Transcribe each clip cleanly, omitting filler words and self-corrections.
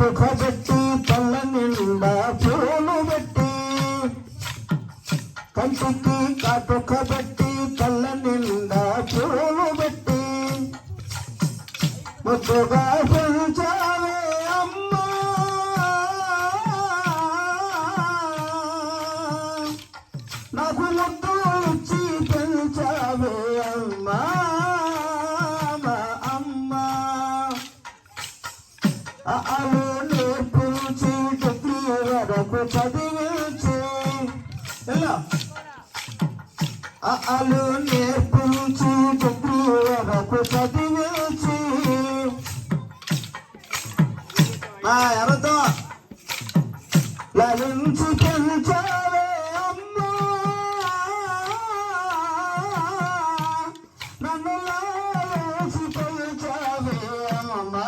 కాటుక పెట్టి తల్ల నిండా పూలు పెట్టి కంటికి కాటుక పెట్టి తల్ల నిండా పూలు పెట్టి ముద్దుగా పెంచావే అమ్మా నాకు ముద్దు ఇచ్చి పెంచావే అమ్మా అలు నేర్పించి డిగ్రీ వరకు చదివించి అలు నేర్పించి డిగ్రీ వరకు చదివించి ఎవరితో లలించి పెంచావే అమ్మా నన్ను లాలించి పెంచావే అమ్మా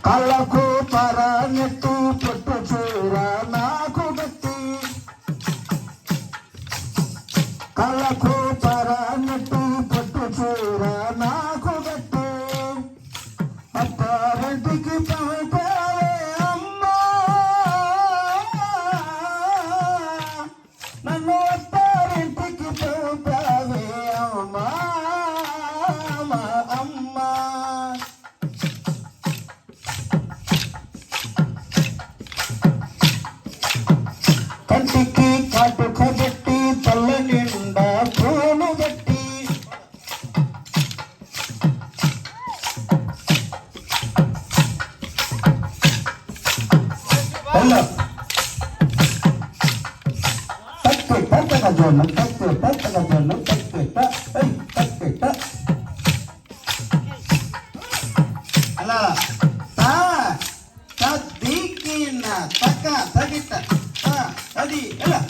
కళ్ళకు పరానెట్టు పొట్టు చూర నాకు గట్టి కళ్ళకు పరానెట్టు పొట్టు చూర నాకు గట్టి అత్తారింటికి పంపావే అమ్మా నన్ను అత్తారింటికి పంపావే అమ్మా అమ్మా కంటికి కాటుక పెట్టి తల్ల నిండా పూలు పెట్టి పెద్దగా జోను పెద్దగా జోను అలా దీకిన తక్క తగిట అది ఎలా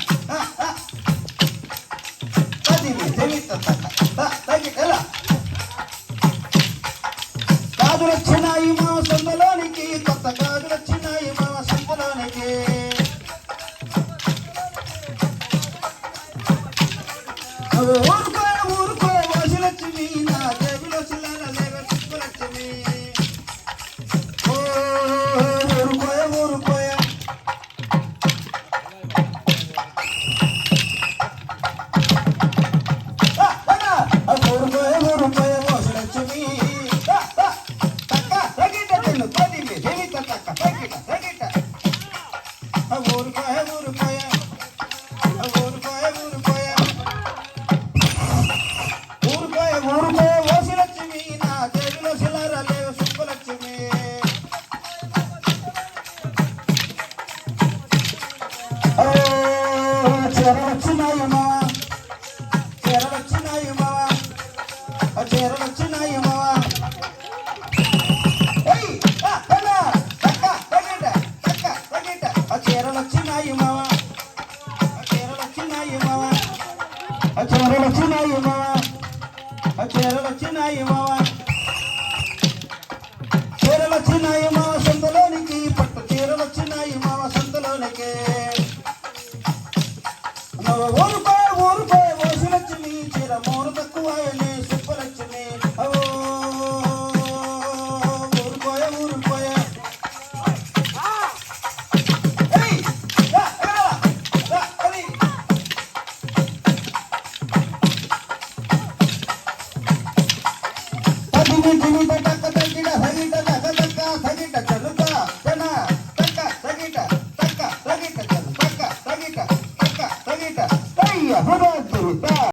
అది తెలియత తగిట ఎలా గాజులు వచ్చినాయి మా సందులోనికి కొత్త గాజులు వచ్చినాయి మా సందులోనికి ఊరుకో ఊరుకో వాసులక్ష్మి నా జేబులో చిల్లర లేవ సుబ్బలక్ష్మి ఊరుకోయ ఊరుకోయ ఊరుకోయ ఊరుకోయ వాసులక్ష్మి తక్క తగిట తిన్ను పదివి జనిత తక్క తగిట తగిట ఊరుకోయ ఊరుకోయ ఊరుకోయ ఊరుకోయ ఊరుకోయ ఊరుకోయ వాసులక్ష్మి నా జేబులో చిల్లర లేవ సుబ్బలక్ష్మి చీరలొచ్చినాయి మావా చీరలొచ్చినాయి మావా చీరలొచ్చినాయి మావా చీరలొచ్చినాయి మావా చీరలొచ్చినాయి మావా చీరలొచ్చినాయి మావా చీరలొచ్చినాయి మావా చీరలొచ్చినాయి మావా